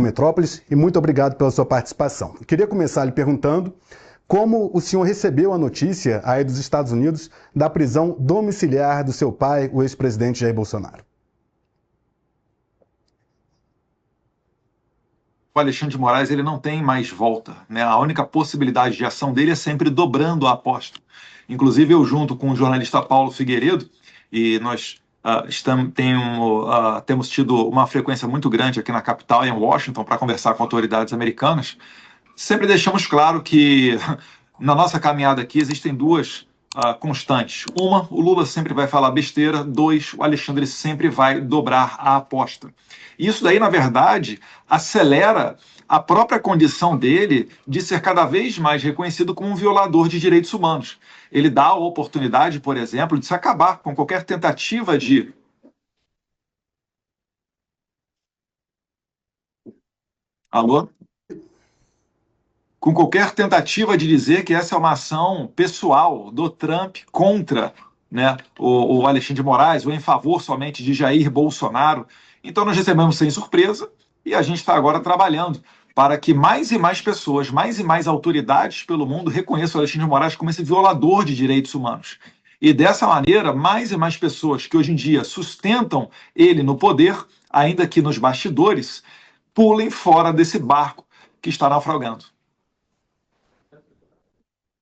Metrópolis, e muito obrigado pela sua participação. Eu queria começar lhe perguntando como o senhor recebeu a notícia aí dos Estados Unidos da prisão domiciliar do seu pai, o ex-presidente Jair Bolsonaro. O Alexandre de Moraes ele não tem mais volta, né? A única possibilidade de ação dele é sempre dobrando a aposta. Inclusive, eu junto com o jornalista Paulo Figueiredo, e nós temos tido uma frequência muito grande aqui na capital, em Washington, para conversar com autoridades americanas, sempre deixamos claro que na nossa caminhada aqui existem duas constantes. Uma, o Lula sempre vai falar besteira. Dois, o Alexandre sempre vai dobrar a aposta. Isso daí, na verdade, acelera a própria condição dele de ser cada vez mais reconhecido como um violador de direitos humanos. Ele dá a oportunidade, por exemplo, de se acabar com qualquer tentativa de... Alô? Com qualquer tentativa de dizer que essa é uma ação pessoal do Trump contra, né, o Alexandre de Moraes, ou em favor somente de Jair Bolsonaro. Então nós recebemos sem surpresa e a gente está agora trabalhando para que mais e mais pessoas, mais e mais autoridades pelo mundo reconheçam o Alexandre de Moraes como esse violador de direitos humanos. E dessa maneira, mais e mais pessoas que hoje em dia sustentam ele no poder, ainda que nos bastidores, pulem fora desse barco que está naufragando.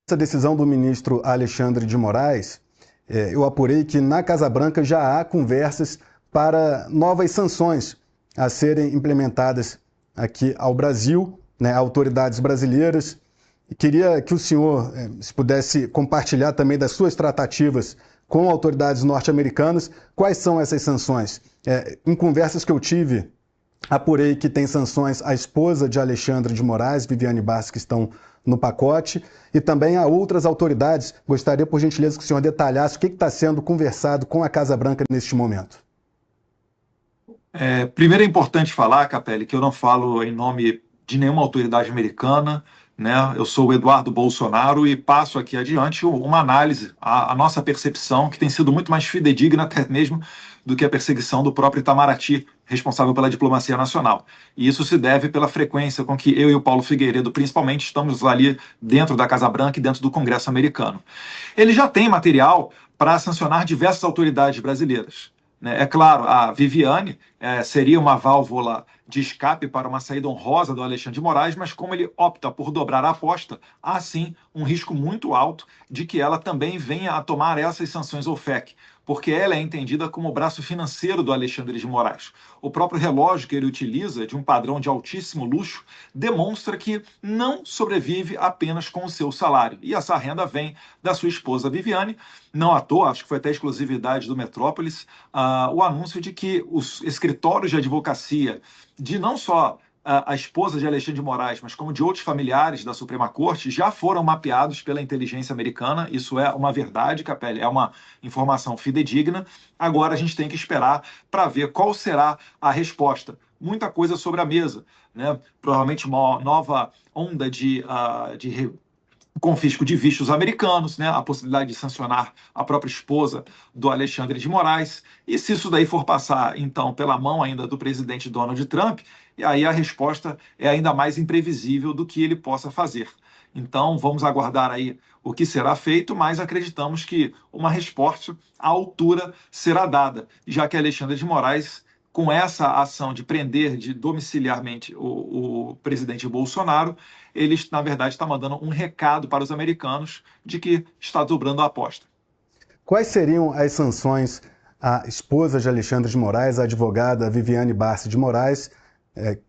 Essa decisão do ministro Alexandre de Moraes, eu apurei que na Casa Branca já há conversas para novas sanções a serem implementadas aqui ao Brasil, né, autoridades brasileiras. E queria que o senhor se pudesse compartilhar também das suas tratativas com autoridades norte-americanas. Quais são essas sanções? Em conversas que eu tive, apurei que tem sanções à esposa de Alexandre de Moraes, Viviane Barros, que estão no pacote, e também a outras autoridades. Gostaria, por gentileza, que o senhor detalhasse o que está sendo conversado com a Casa Branca neste momento. Primeiro é importante falar, Capelli, que eu não falo em nome de nenhuma autoridade americana, né? Eu sou o Eduardo Bolsonaro e passo aqui adiante uma análise, a nossa percepção, que tem sido muito mais fidedigna até mesmo do que a perseguição do próprio Itamaraty, responsável pela diplomacia nacional. E isso se deve pela frequência com que eu e o Paulo Figueiredo, principalmente, estamos ali dentro da Casa Branca e dentro do Congresso americano. Ele já tem material para sancionar diversas autoridades brasileiras. É claro, a Viviane seria uma válvula de escape para uma saída honrosa do Alexandre de Moraes, mas como ele opta por dobrar a aposta, há sim um risco muito alto de que ela também venha a tomar essas sanções OFAC, porque ela é entendida como o braço financeiro do Alexandre de Moraes. O próprio relógio que ele utiliza, de um padrão de altíssimo luxo, demonstra que não sobrevive apenas com o seu salário. E essa renda vem da sua esposa Viviane. Não à toa, acho que foi até exclusividade do Metrópolis, o anúncio de que os escritórios de advocacia de não só a esposa de Alexandre de Moraes, mas como de outros familiares da Suprema Corte, já foram mapeados pela inteligência americana. Isso é uma verdade, Capelli, é uma informação fidedigna. Agora a gente tem que esperar para ver qual será a resposta. Muita coisa sobre a mesa, né? Provavelmente uma nova onda de confisco de vistos americanos, né? A possibilidade de sancionar a própria esposa do Alexandre de Moraes. E se isso daí for passar, então, pela mão ainda do presidente Donald Trump, e aí a resposta é ainda mais imprevisível do que ele possa fazer. Então, vamos aguardar aí o que será feito, mas acreditamos que uma resposta à altura será dada, já que Alexandre de Moraes, com essa ação de prender de domiciliarmente o presidente Bolsonaro, ele, na verdade, está mandando um recado para os americanos de que está dobrando a aposta. Quais seriam as sanções à esposa de Alexandre de Moraes, a advogada Viviane Barros de Moraes,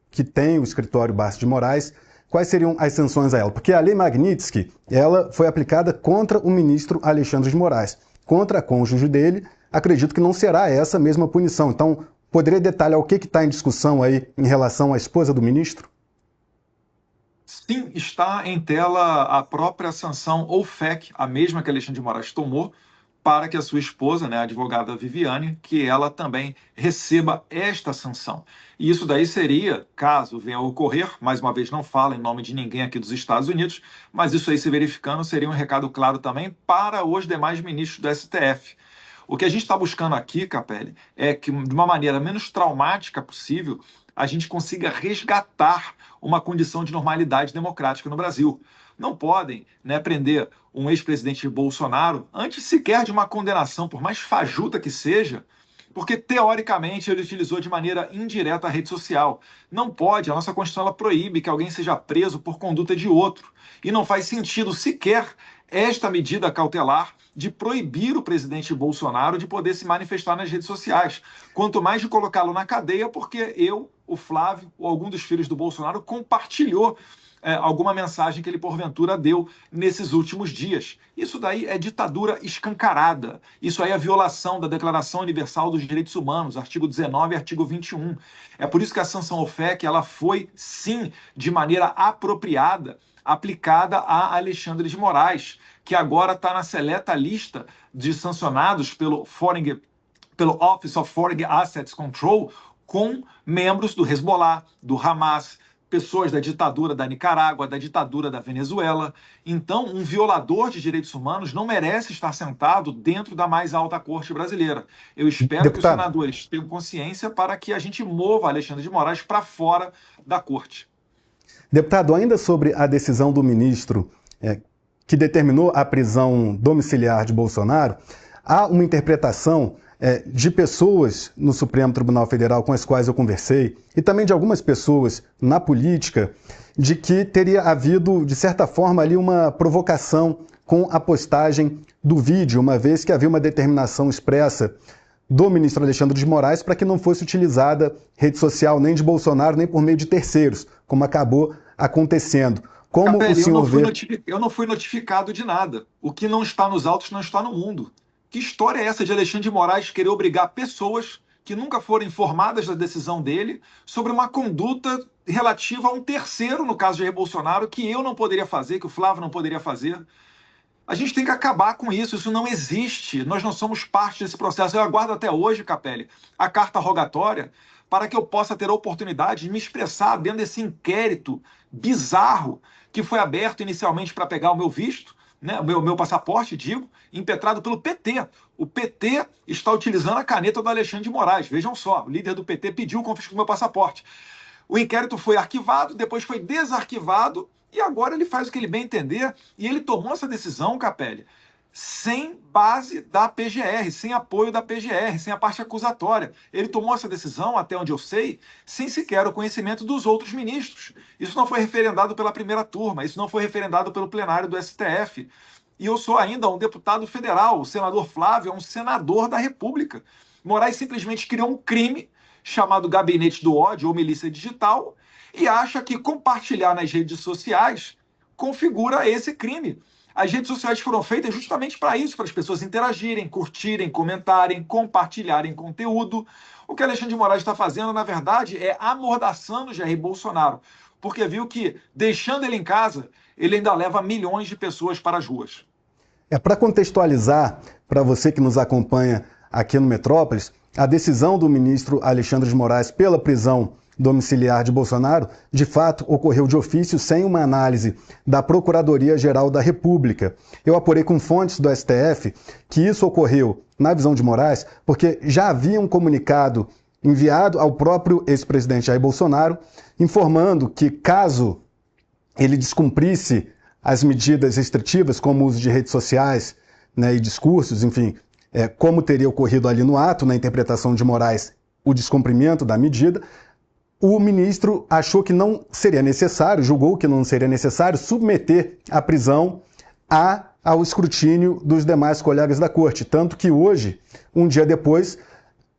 que tem o escritório Barros de Moraes? Quais seriam as sanções a ela? Porque a Lei Magnitsky, ela foi aplicada contra o ministro Alexandre de Moraes. Contra a cônjuge dele, acredito que não será essa mesma punição. Então, poderia detalhar o que está em discussão aí em relação à esposa do ministro? Sim, está em tela a própria sanção OFAC, a mesma que Alexandre de Moraes tomou, para que a sua esposa, né, a advogada Viviane, que ela também receba esta sanção. E isso daí seria, caso venha a ocorrer, mais uma vez não falo em nome de ninguém aqui dos Estados Unidos, mas isso aí se verificando seria um recado claro também para os demais ministros do STF. O que a gente está buscando aqui, Capelli, é que de uma maneira menos traumática possível, a gente consiga resgatar uma condição de normalidade democrática no Brasil. Não podem, né, prender um ex-presidente Bolsonaro antes sequer de uma condenação, por mais fajuta que seja, porque, teoricamente, ele utilizou de maneira indireta a rede social. Não pode, a nossa Constituição ela proíbe que alguém seja preso por conduta de outro. E não faz sentido sequer esta medida cautelar de proibir o presidente Bolsonaro de poder se manifestar nas redes sociais. Quanto mais de colocá-lo na cadeia, porque eu, o Flávio, ou algum dos filhos do Bolsonaro compartilhou alguma mensagem que ele porventura deu nesses últimos dias. Isso daí é ditadura escancarada. Isso aí é violação da Declaração Universal dos Direitos Humanos, artigo 19 e artigo 21. É por isso que a sanção OFAC ela foi, sim, de maneira apropriada, aplicada a Alexandre de Moraes, que agora está na seleta lista de sancionados pelo Office of Foreign Assets Control, com membros do Hezbollah, do Hamas, pessoas da ditadura da Nicarágua, da ditadura da Venezuela. Então, um violador de direitos humanos não merece estar sentado dentro da mais alta corte brasileira. Eu espero que os senadores tenham consciência para que a gente mova Alexandre de Moraes para fora da corte. Deputado, ainda sobre a decisão do ministro que determinou a prisão domiciliar de Bolsonaro, há uma interpretação de pessoas no Supremo Tribunal Federal com as quais eu conversei, e também de algumas pessoas na política, de que teria havido, de certa forma, ali uma provocação com a postagem do vídeo, uma vez que havia uma determinação expressa do ministro Alexandre de Moraes para que não fosse utilizada rede social nem de Bolsonaro, nem por meio de terceiros, como acabou acontecendo. Como Capelli, o senhor vê... Eu não fui notificado de nada. O que não está nos autos não está no mundo. Que história é essa de Alexandre de Moraes querer obrigar pessoas que nunca foram informadas da decisão dele sobre uma conduta relativa a um terceiro, no caso de Jair Bolsonaro, que eu não poderia fazer, que o Flávio não poderia fazer? A gente tem que acabar com isso, isso não existe. Nós não somos parte desse processo. Eu aguardo até hoje, Capelli, a carta rogatória para que eu possa ter a oportunidade de me expressar dentro desse inquérito bizarro que foi aberto inicialmente para pegar o meu visto, né, o meu passaporte, digo, impetrado pelo PT. O PT está utilizando a caneta do Alexandre de Moraes. Vejam só, o líder do PT pediu o confisco do meu passaporte. O inquérito foi arquivado, depois foi desarquivado, e agora ele faz o que ele bem entender, e ele tomou essa decisão, Capelli, sem base da PGR, sem apoio da PGR, sem a parte acusatória. Ele tomou essa decisão, até onde eu sei, sem sequer o conhecimento dos outros ministros. Isso não foi referendado pela primeira turma, isso não foi referendado pelo plenário do STF. E eu sou ainda um deputado federal, o senador Flávio é um senador da República. Moraes simplesmente criou um crime chamado Gabinete do Ódio ou Milícia Digital e acha que compartilhar nas redes sociais configura esse crime. As redes sociais foram feitas justamente para isso, para as pessoas interagirem, curtirem, comentarem, compartilharem conteúdo. O que Alexandre de Moraes está fazendo, na verdade, é amordaçando Jair Bolsonaro, porque viu que, deixando ele em casa, ele ainda leva milhões de pessoas para as ruas. Para contextualizar, para você que nos acompanha aqui no Metrópolis, a decisão do ministro Alexandre de Moraes pela prisão domiciliar de Bolsonaro, de fato, ocorreu de ofício sem uma análise da Procuradoria-Geral da República. Eu apurei com fontes do STF que isso ocorreu, na visão de Moraes, porque já havia um comunicado enviado ao próprio ex-presidente Jair Bolsonaro, informando que, caso ele descumprisse as medidas restritivas, como o uso de redes sociais, né, e discursos, enfim, como teria ocorrido ali no ato, na interpretação de Moraes, o descumprimento da medida, o ministro achou que não seria necessário, julgou que não seria necessário submeter a prisão ao escrutínio dos demais colegas da corte. Tanto que hoje, um dia depois,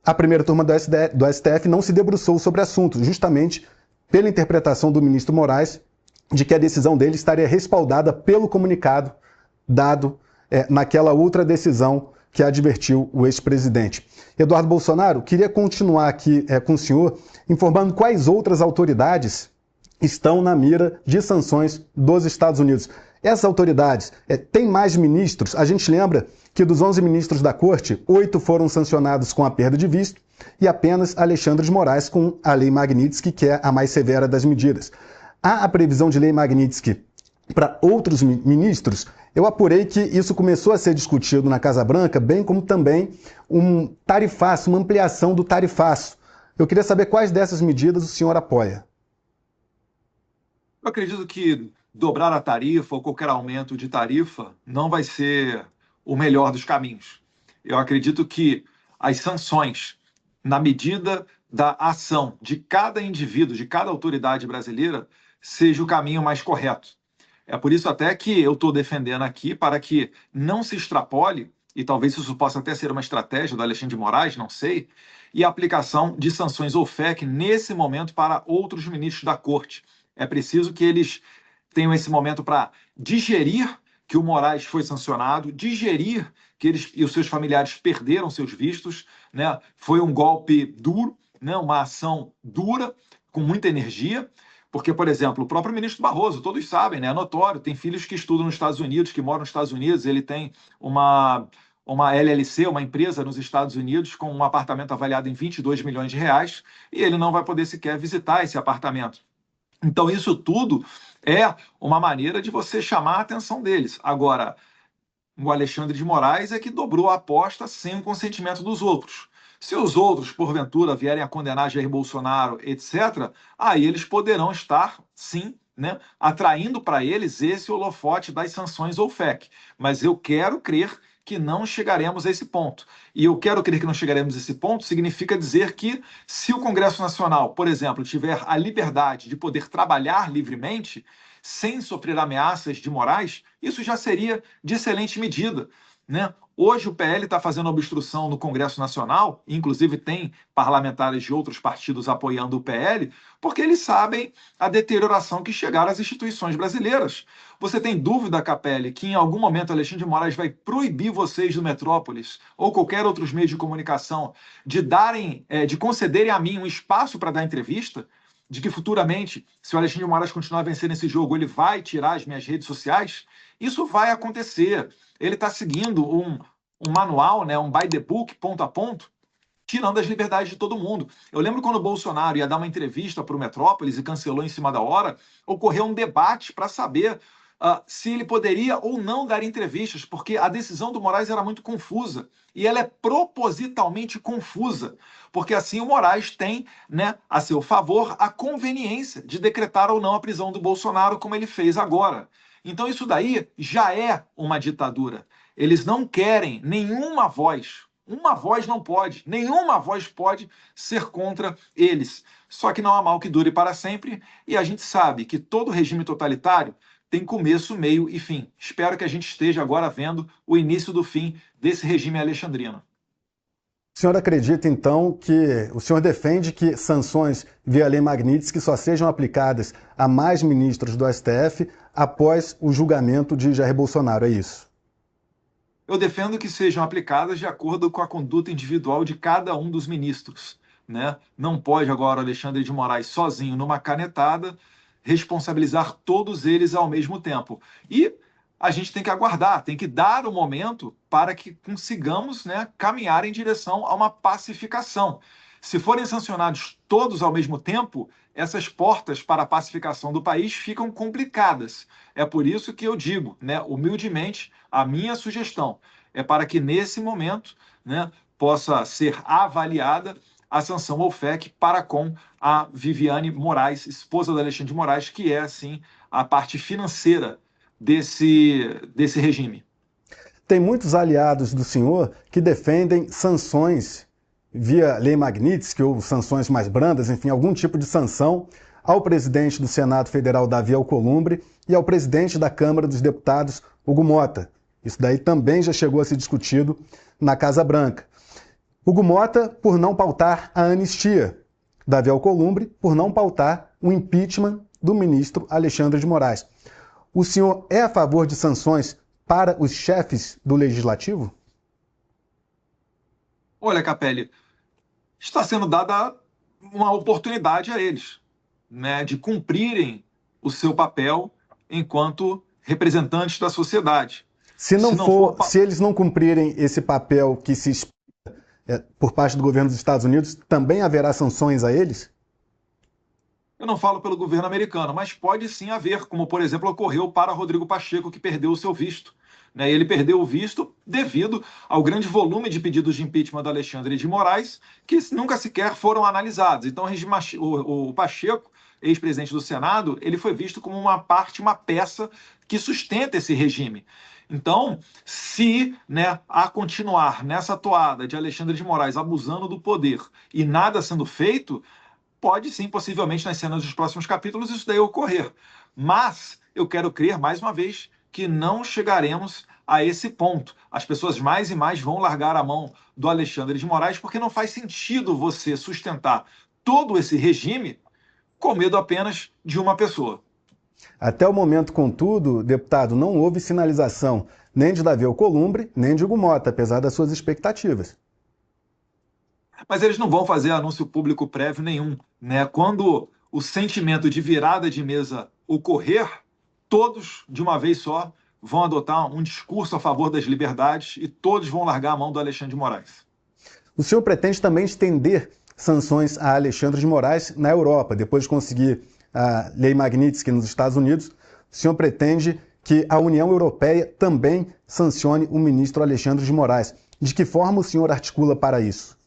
a primeira turma do STF não se debruçou sobre o assunto, justamente pela interpretação do ministro Moraes, de que a decisão dele estaria respaldada pelo comunicado dado naquela outra decisão que advertiu o ex-presidente. Eduardo Bolsonaro, queria continuar aqui com o senhor, informando quais outras autoridades estão na mira de sanções dos Estados Unidos. Essas autoridades têm mais ministros. A gente lembra que dos 11 ministros da corte, 8 foram sancionados com a perda de visto e apenas Alexandre de Moraes com a Lei Magnitsky, que é a mais severa das medidas. Há a previsão de Lei Magnitsky para outros ministros. Eu apurei que isso começou a ser discutido na Casa Branca, bem como também um tarifaço, uma ampliação do tarifaço Eu queria saber quais dessas medidas o senhor apoia. Eu acredito que dobrar a tarifa ou qualquer aumento de tarifa não vai ser o melhor dos caminhos. Eu acredito que as sanções, na medida da ação de cada indivíduo, de cada autoridade brasileira, seja o caminho mais correto. É por isso até que eu estou defendendo aqui para que não se extrapole, e talvez isso possa até ser uma estratégia do Alexandre de Moraes, não sei, e a aplicação de sanções OFAC nesse momento para outros ministros da Corte. É preciso que eles tenham esse momento para digerir que o Moraes foi sancionado, digerir que eles e os seus familiares perderam seus vistos, né? Foi um golpe duro, né? Uma ação dura, com muita energia, porque, por exemplo, o próprio ministro Barroso, todos sabem, né? É notório, tem filhos que estudam nos Estados Unidos, que moram nos Estados Unidos, ele tem uma LLC, uma empresa nos Estados Unidos, com um apartamento avaliado em 22 milhões de reais, e ele não vai poder sequer visitar esse apartamento. Então, isso tudo é uma maneira de você chamar a atenção deles. Agora, o Alexandre de Moraes é que dobrou a aposta sem o consentimento dos outros. Se os outros, porventura, vierem a condenar Jair Bolsonaro, etc., aí eles poderão estar, sim, né, atraindo para eles esse holofote das sanções OFAC. Mas eu quero crer que não chegaremos a esse ponto. E eu quero crer que não chegaremos a esse ponto significa dizer que, se o Congresso Nacional, por exemplo, tiver a liberdade de poder trabalhar livremente, sem sofrer ameaças de Moraes, isso já seria de excelente medida, né? Hoje o PL está fazendo obstrução no Congresso Nacional, inclusive tem parlamentares de outros partidos apoiando o PL, porque eles sabem a deterioração que chegaram às instituições brasileiras. Você tem dúvida, Capelli, que em algum momento Alexandre de Moraes vai proibir vocês do Metrópolis ou qualquer outros meios de comunicação de concederem a mim um espaço para dar entrevista? De que futuramente, se o Alexandre de Moraes continuar a vencer nesse jogo, ele vai tirar as minhas redes sociais? Isso vai acontecer. Ele está seguindo um manual, né, um by the book, ponto a ponto, tirando as liberdades de todo mundo. Eu lembro quando o Bolsonaro ia dar uma entrevista para o Metrópolis e cancelou em cima da hora, ocorreu um debate para saber se ele poderia ou não dar entrevistas, porque a decisão do Moraes era muito confusa. E ela é propositalmente confusa, porque assim o Moraes tem, né, a seu favor a conveniência de decretar ou não a prisão do Bolsonaro, como ele fez agora. Então isso daí já é uma ditadura. Eles não querem nenhuma voz. Uma voz não pode, nenhuma voz pode ser contra eles. Só que não há mal que dure para sempre, e a gente sabe que todo regime totalitário tem começo, meio e fim. Espero que a gente esteja agora vendo o início do fim desse regime alexandrino. O senhor acredita, então, que o senhor defende que sanções via Lei Magnitsky só sejam aplicadas a mais ministros do STF após o julgamento de Jair Bolsonaro, é isso? Eu defendo que sejam aplicadas de acordo com a conduta individual de cada um dos ministros, né? Não pode agora Alexandre de Moraes sozinho, numa canetada, responsabilizar todos eles ao mesmo tempo. E a gente tem que aguardar, tem que dar o momento para que consigamos, né, caminhar em direção a uma pacificação. Se forem sancionados todos ao mesmo tempo, essas portas para a pacificação do país ficam complicadas. É por isso que eu digo, né, humildemente, a minha sugestão é para que nesse momento, né, possa ser avaliada a sanção OFAC para com a Viviane Moraes, esposa do Alexandre de Moraes, que é, assim, a parte financeira desse regime. Tem muitos aliados do senhor que defendem sanções via Lei Magnitsky ou sanções mais brandas, enfim, algum tipo de sanção ao presidente do Senado Federal, Davi Alcolumbre, e ao presidente da Câmara dos Deputados, Hugo Mota. Isso daí também já chegou a ser discutido na Casa Branca. Hugo Mota por não pautar a anistia, Davi Alcolumbre por não pautar o impeachment do ministro Alexandre de Moraes. O senhor é a favor de sanções para os chefes do Legislativo? Olha, Capelli, está sendo dada uma oportunidade a eles, né, de cumprirem o seu papel enquanto representantes da sociedade. Se eles não cumprirem esse papel que se espera por parte do governo dos Estados Unidos, também haverá sanções a eles? Eu não falo pelo governo americano, mas pode sim haver, como por exemplo ocorreu para Rodrigo Pacheco, que perdeu o seu visto. Né? Ele perdeu o visto devido ao grande volume de pedidos de impeachment do Alexandre de Moraes, que nunca sequer foram analisados. Então, o Pacheco, ex-presidente do Senado, ele foi visto como uma parte, uma peça que sustenta esse regime. Então, se, né, a continuar nessa toada de Alexandre de Moraes abusando do poder e nada sendo feito, pode sim, possivelmente nas cenas dos próximos capítulos, isso daí ocorrer. Mas eu quero crer, mais uma vez, que não chegaremos a esse ponto. As pessoas mais e mais vão largar a mão do Alexandre de Moraes, porque não faz sentido você sustentar todo esse regime com medo apenas de uma pessoa. Até o momento, contudo, deputado, não houve sinalização nem de Davi Alcolumbre, nem de Hugo Mota, apesar das suas expectativas. Mas eles não vão fazer anúncio público prévio nenhum. Né? Quando o sentimento de virada de mesa ocorrer, todos, de uma vez só, vão adotar um discurso a favor das liberdades e todos vão largar a mão do Alexandre de Moraes. O senhor pretende também estender sanções a Alexandre de Moraes na Europa, depois de conseguir a Lei Magnitsky nos Estados Unidos. O senhor pretende que a União Europeia também sancione o ministro Alexandre de Moraes. De que forma o senhor articula para isso?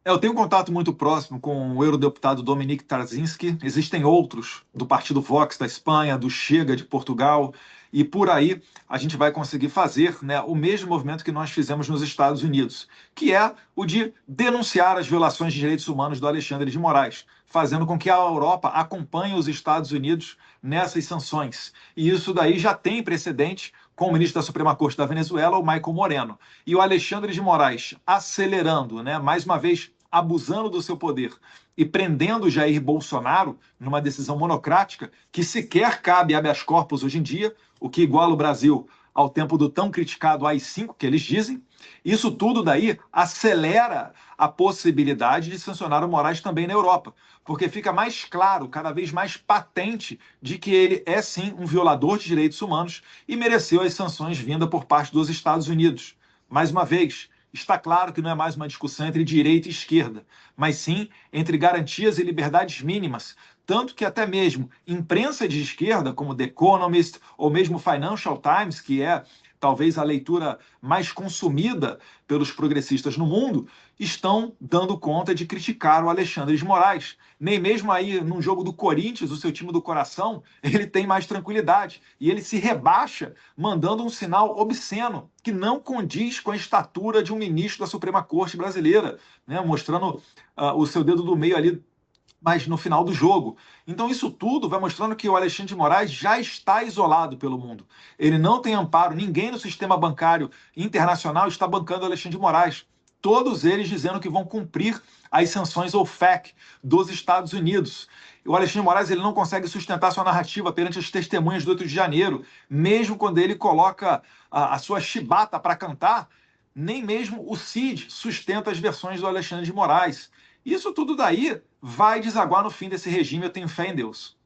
Eu tenho um contato muito próximo com o eurodeputado Dominique Tarzinski. Existem outros do Partido Vox da Espanha, do Chega de Portugal, e por aí a gente vai conseguir fazer, né, o mesmo movimento que nós fizemos nos Estados Unidos, que é o de denunciar as violações de direitos humanos do Alexandre de Moraes, fazendo com que a Europa acompanhe os Estados Unidos nessas sanções. E isso daí já tem precedente com o ministro da Suprema Corte da Venezuela, o Michael Moreno. E o Alexandre de Moraes acelerando, né, mais uma vez, abusando do seu poder e prendendo Jair Bolsonaro numa decisão monocrática que sequer cabe habeas corpus hoje em dia, o que iguala o Brasil ao tempo do tão criticado AI-5, que eles dizem, isso tudo daí acelera a possibilidade de sancionar o Moraes também na Europa, porque fica mais claro, cada vez mais patente, de que ele é sim um violador de direitos humanos e mereceu as sanções vindas por parte dos Estados Unidos. Mais uma vez, está claro que não é mais uma discussão entre direita e esquerda, mas sim entre garantias e liberdades mínimas, tanto que até mesmo imprensa de esquerda, como The Economist ou mesmo Financial Times, que é talvez a leitura mais consumida pelos progressistas no mundo, estão dando conta de criticar o Alexandre de Moraes. Nem mesmo aí num jogo do Corinthians, o seu time do coração, ele tem mais tranquilidade. E ele se rebaixa, mandando um sinal obsceno, que não condiz com a estatura de um ministro da Suprema Corte brasileira, né? Mostrando o seu dedo do meio ali, mas no final do jogo. Então isso tudo vai mostrando que o Alexandre de Moraes já está isolado pelo mundo. Ele não tem amparo, ninguém no sistema bancário internacional está bancando o Alexandre de Moraes. Todos eles dizendo que vão cumprir as sanções OFAC dos Estados Unidos. O Alexandre de Moraes ele não consegue sustentar sua narrativa perante as testemunhas do 8 de janeiro, mesmo quando ele coloca a sua chibata para cantar, nem mesmo o Cid sustenta as versões do Alexandre de Moraes. Isso tudo daí vai desaguar no fim desse regime, eu tenho fé em Deus.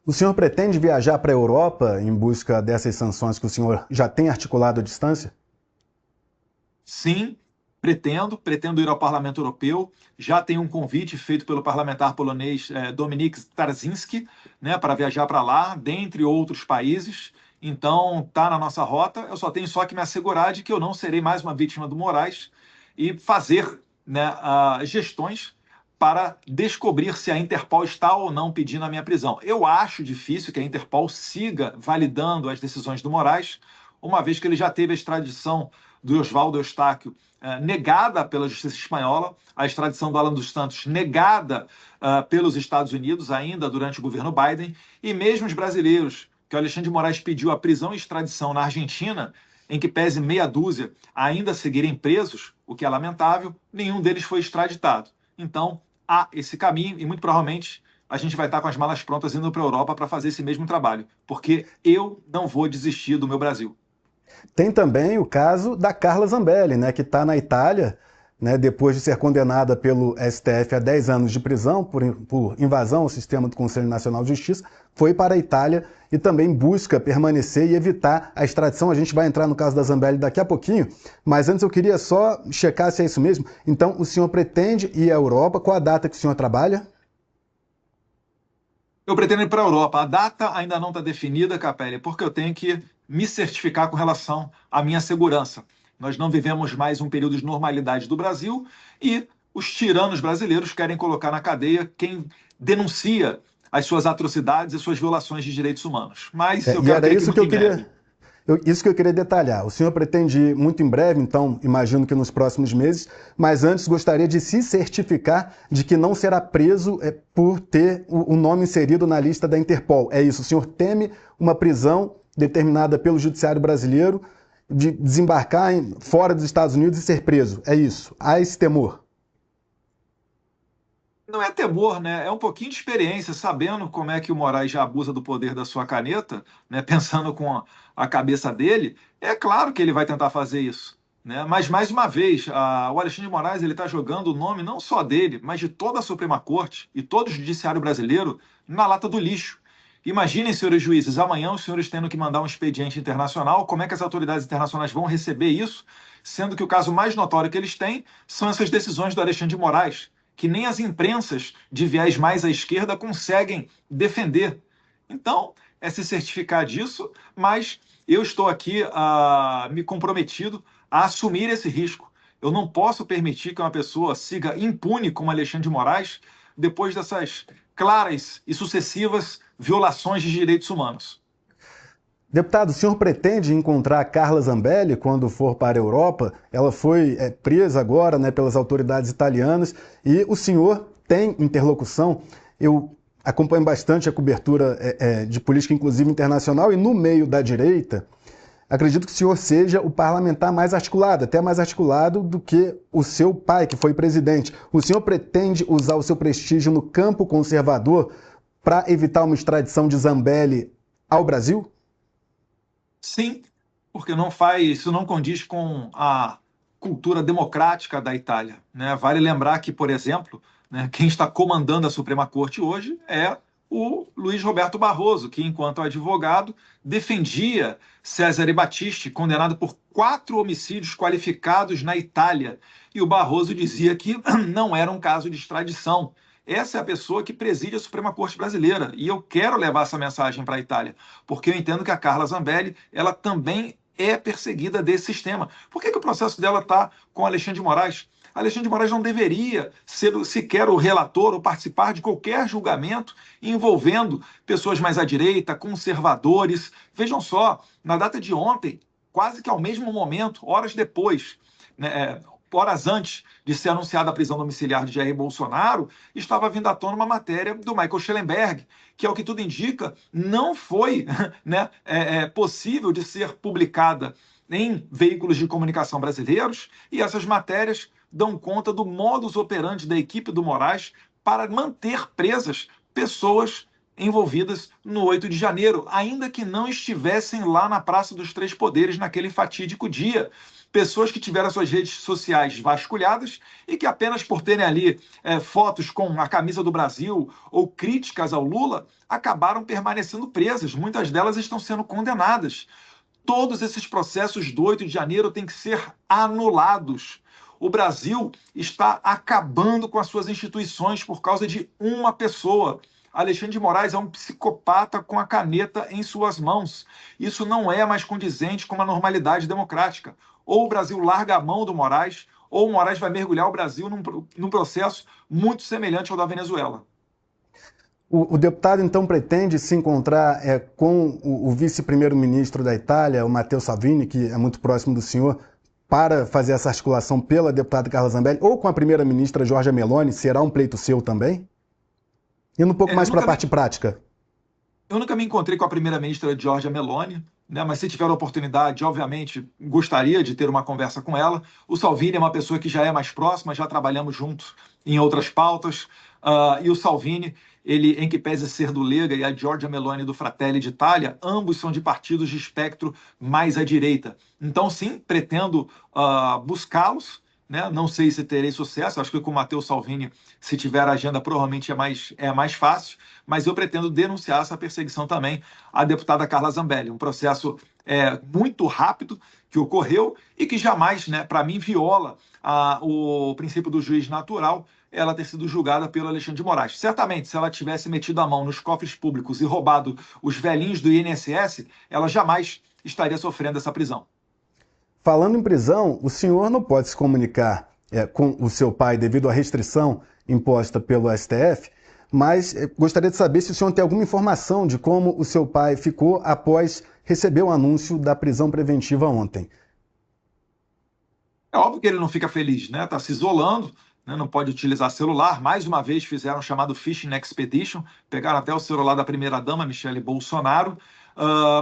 O senhor pretende viajar para a Europa em busca dessas sanções que o senhor já tem articulado à distância? Sim, pretendo ir ao Parlamento Europeu. Já tem um convite feito pelo parlamentar polonês Dominik Tarzinski, né, para viajar para lá, dentre outros países. Então, está na nossa rota. Eu só tenho que me assegurar de que eu não serei mais uma vítima do Moraes e fazer, né, gestões para descobrir se a Interpol está ou não pedindo a minha prisão. Eu acho difícil que a Interpol siga validando as decisões do Moraes, uma vez que ele já teve a extradição do Oswaldo Eustáquio negada pela justiça espanhola, a extradição do Alan dos Santos negada pelos Estados Unidos, ainda durante o governo Biden, e mesmo os brasileiros, que o Alexandre de Moraes pediu a prisão e extradição na Argentina, em que pese meia dúzia ainda seguirem presos, o que é lamentável, nenhum deles foi extraditado. Então, há esse caminho e muito provavelmente a gente vai estar com as malas prontas indo para a Europa para fazer esse mesmo trabalho, porque eu não vou desistir do meu Brasil. Tem também o caso da Carla Zambelli, né, que está na Itália, né, depois de ser condenada pelo STF a 10 anos de prisão por invasão ao sistema do Conselho Nacional de Justiça, foi para a Itália e também busca permanecer e evitar a extradição. A gente vai entrar no caso da Zambelli daqui a pouquinho, mas antes eu queria só checar se é isso mesmo. Então, o senhor pretende ir à Europa? Qual a data que o senhor trabalha? Eu pretendo ir para a Europa. A data ainda não está definida, Capelli, porque eu tenho que me certificar com relação à minha segurança. Nós não vivemos mais um período de normalidade do Brasil e os tiranos brasileiros querem colocar na cadeia quem denuncia as suas atrocidades e suas violações de direitos humanos. Mas eu E quero era crer que isso que muito eu em breve. queria, isso que eu queria detalhar. O senhor pretende ir muito em breve, então, imagino que nos próximos meses, mas antes gostaria de se certificar de que não será preso por ter o nome inserido na lista da Interpol. É isso, o senhor teme uma prisão determinada pelo judiciário brasileiro de desembarcar fora dos Estados Unidos e ser preso. É isso. Há esse temor. Não é temor, né? É um pouquinho de experiência, sabendo como é que o Moraes já abusa do poder da sua caneta, né? Pensando com a cabeça dele, é claro que ele vai tentar fazer isso, né? Mas mais uma vez, o Alexandre de Moraes ele está jogando o nome não só dele, mas de toda a Suprema Corte e todo o Judiciário brasileiro na lata do lixo. Imaginem, senhores juízes, amanhã os senhores tendo que mandar um expediente internacional, como é que as autoridades internacionais vão receber isso, sendo que o caso mais notório que eles têm são essas decisões do Alexandre de Moraes, que nem as imprensas de viés mais à esquerda conseguem defender. Então, é se certificar disso, mas eu estou aqui me comprometido a assumir esse risco. Eu não posso permitir que uma pessoa siga impune como Alexandre de Moraes depois dessas claras e sucessivas violações de direitos humanos. Deputado, o senhor pretende encontrar a Carla Zambelli quando for para a Europa? Ela foi presa agora, né, pelas autoridades italianas e o senhor tem interlocução. Eu acompanho bastante a cobertura de política, inclusive internacional, e no meio da direita, acredito que o senhor seja o parlamentar mais articulado, até mais articulado do que o seu pai, que foi presidente. O senhor pretende usar o seu prestígio no campo conservador para evitar uma extradição de Zambelli ao Brasil? Sim, porque não faz, isso não condiz com a cultura democrática da Itália, né? Vale lembrar que, por exemplo, né, quem está comandando a Suprema Corte hoje é o Luiz Roberto Barroso, que, enquanto advogado, defendia Cesare Battisti, condenado por 4 homicídios qualificados na Itália. E o Barroso dizia que não era um caso de extradição. Essa é a pessoa que preside a Suprema Corte brasileira. E eu quero levar essa mensagem para a Itália, porque eu entendo que a Carla Zambelli ela também é perseguida desse sistema. Por que o processo dela está com Alexandre de Moraes? Alexandre de Moraes não deveria ser sequer o relator ou participar de qualquer julgamento envolvendo pessoas mais à direita, conservadores. Vejam só, na data de ontem, quase que ao mesmo momento, horas depois, né, horas antes de ser anunciada a prisão domiciliar de Jair Bolsonaro, estava vindo à tona uma matéria do Michael Schellenberg, que, ao que tudo indica, não foi né, possível de ser publicada em veículos de comunicação brasileiros, e essas matérias dão conta do modus operandi da equipe do Moraes para manter presas pessoas envolvidas no 8 de janeiro, ainda que não estivessem lá na Praça dos Três Poderes naquele fatídico dia. Pessoas que tiveram suas redes sociais vasculhadas e que apenas por terem ali fotos com a camisa do Brasil ou críticas ao Lula, acabaram permanecendo presas. Muitas delas estão sendo condenadas. Todos esses processos do 8 de janeiro têm que ser anulados. O Brasil está acabando com as suas instituições por causa de uma pessoa. Alexandre de Moraes é um psicopata com a caneta em suas mãos. Isso não é mais condizente com uma normalidade democrática. Ou o Brasil larga a mão do Moraes, ou o Moraes vai mergulhar o Brasil num processo muito semelhante ao da Venezuela. O deputado, então, pretende se encontrar com o vice-primeiro-ministro da Itália, o Matteo Salvini, que é muito próximo do senhor, para fazer essa articulação pela deputada Carla Zambelli, ou com a primeira-ministra Giorgia Meloni? Será um pleito seu também? Indo um pouco mais para a parte prática. Eu nunca me encontrei com a primeira-ministra Giorgia Meloni, né, mas se tiver a oportunidade, obviamente, gostaria de ter uma conversa com ela. O Salvini é uma pessoa que já é mais próxima, já trabalhamos juntos em outras pautas. E o Salvini, ele, em que pese ser do Lega, e a Giorgia Meloni do Fratelli d'Italia, ambos são de partidos de espectro mais à direita. Então, sim, pretendo buscá-los. Né? Não sei se terei sucesso, acho que com o Matteo Salvini, se tiver agenda, provavelmente é mais fácil, mas eu pretendo denunciar essa perseguição também à deputada Carla Zambelli, um processo muito rápido que ocorreu e que jamais, né, para mim, viola o princípio do juiz natural, ela ter sido julgada pelo Alexandre de Moraes. Certamente, se ela tivesse metido a mão nos cofres públicos e roubado os velhinhos do INSS, ela jamais estaria sofrendo essa prisão. Falando em prisão, o senhor não pode se comunicar com o seu pai devido à restrição imposta pelo STF, mas gostaria de saber se o senhor tem alguma informação de como o seu pai ficou após receber o anúncio da prisão preventiva ontem. É óbvio que ele não fica feliz, né? Está se isolando, né? Não pode utilizar celular. Mais uma vez fizeram o chamado Phishing Expedition, pegaram até o celular da primeira-dama, Michele Bolsonaro.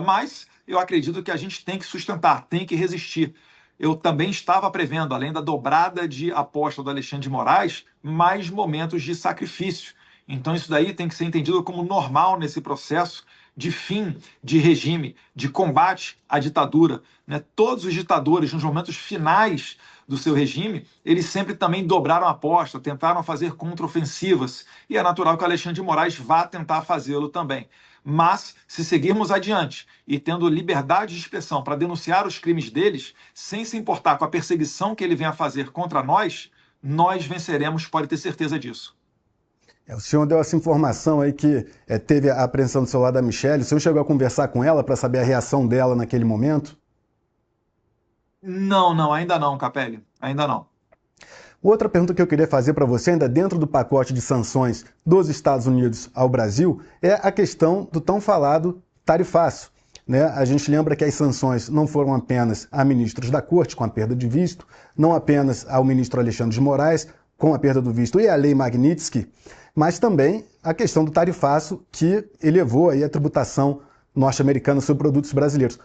Mas eu acredito que a gente tem que sustentar, tem que resistir. Eu também estava prevendo, além da dobrada de aposta do Alexandre de Moraes, mais momentos de sacrifício. Então isso daí tem que ser entendido como normal nesse processo de fim de regime, de combate à ditadura, né? Todos os ditadores, nos momentos finais do seu regime, eles sempre também dobraram a aposta, tentaram fazer contraofensivas, e é natural que o Alexandre de Moraes vá tentar fazê-lo também. Mas, se seguirmos adiante e tendo liberdade de expressão para denunciar os crimes deles, sem se importar com a perseguição que ele vem a fazer contra nós, nós venceremos, pode ter certeza disso. O senhor deu essa informação aí que teve a apreensão do celular da Michelle. O senhor chegou a conversar com ela para saber a reação dela naquele momento? Não, ainda não, Capelli, ainda não. Outra pergunta que eu queria fazer para você, ainda dentro do pacote de sanções dos Estados Unidos ao Brasil, é a questão do tão falado tarifaço. Né? A gente lembra que as sanções não foram apenas a ministros da Corte, com a perda de visto, não apenas ao ministro Alexandre de Moraes, com a perda do visto e a lei Magnitsky, mas também a questão do tarifaço que elevou aí a tributação norte-americana sobre produtos brasileiros.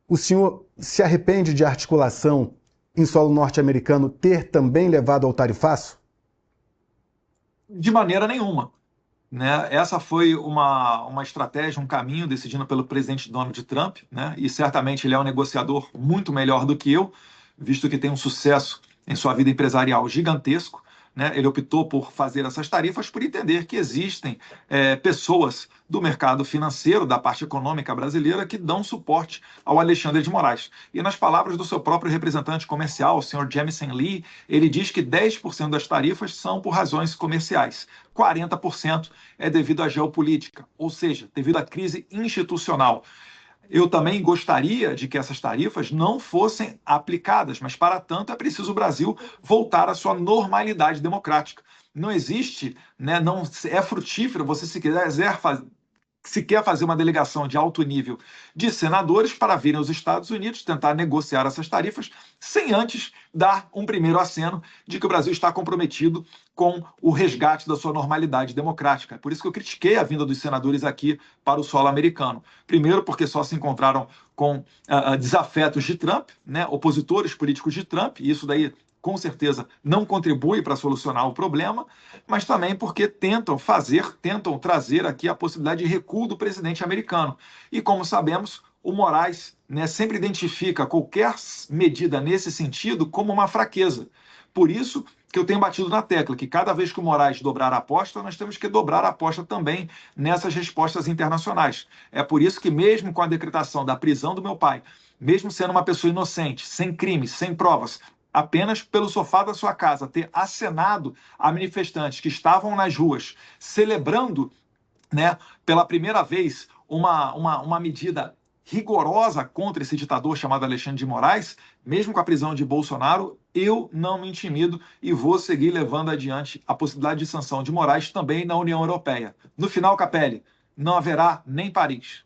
O senhor se arrepende de articulação em solo norte-americano ter também levado ao tarifaço? De maneira nenhuma. Né? Essa foi uma estratégia, um caminho decidido pelo presidente Donald Trump, né? E certamente ele é um negociador muito melhor do que eu, visto que tem um sucesso em sua vida empresarial gigantesco. Né? Ele optou por fazer essas tarifas por entender que existem pessoas do mercado financeiro, da parte econômica brasileira, que dão suporte ao Alexandre de Moraes. E nas palavras do seu próprio representante comercial, o senhor Jamison Lee, ele diz que 10% das tarifas são por razões comerciais, 40% é devido à geopolítica, ou seja, devido à crise institucional. Eu também gostaria de que essas tarifas não fossem aplicadas, mas para tanto é preciso o Brasil voltar à sua normalidade democrática. Não existe, né, não é frutífero você se quer fazer uma delegação de alto nível de senadores para virem aos Estados Unidos tentar negociar essas tarifas, sem antes dar um primeiro aceno de que o Brasil está comprometido com o resgate da sua normalidade democrática. Por isso que eu critiquei a vinda dos senadores aqui para o solo americano. Primeiro, porque só se encontraram com desafetos de Trump, né, opositores políticos de Trump, e isso daí com certeza não contribui para solucionar o problema, mas também porque tentam trazer aqui a possibilidade de recuo do presidente americano. E como sabemos, o Moraes, né, sempre identifica qualquer medida nesse sentido como uma fraqueza. Por isso que eu tenho batido na tecla que cada vez que o Moraes dobrar a aposta, nós temos que dobrar a aposta também nessas respostas internacionais. É por isso que mesmo com a decretação da prisão do meu pai, mesmo sendo uma pessoa inocente, sem crimes, sem provas, apenas pelo sofá da sua casa ter acenado a manifestantes que estavam nas ruas celebrando, né, pela primeira vez uma medida rigorosa contra esse ditador chamado Alexandre de Moraes, mesmo com a prisão de Bolsonaro, eu não me intimido e vou seguir levando adiante a possibilidade de sanção de Moraes também na União Europeia. No final, Capelli, não haverá nem Paris.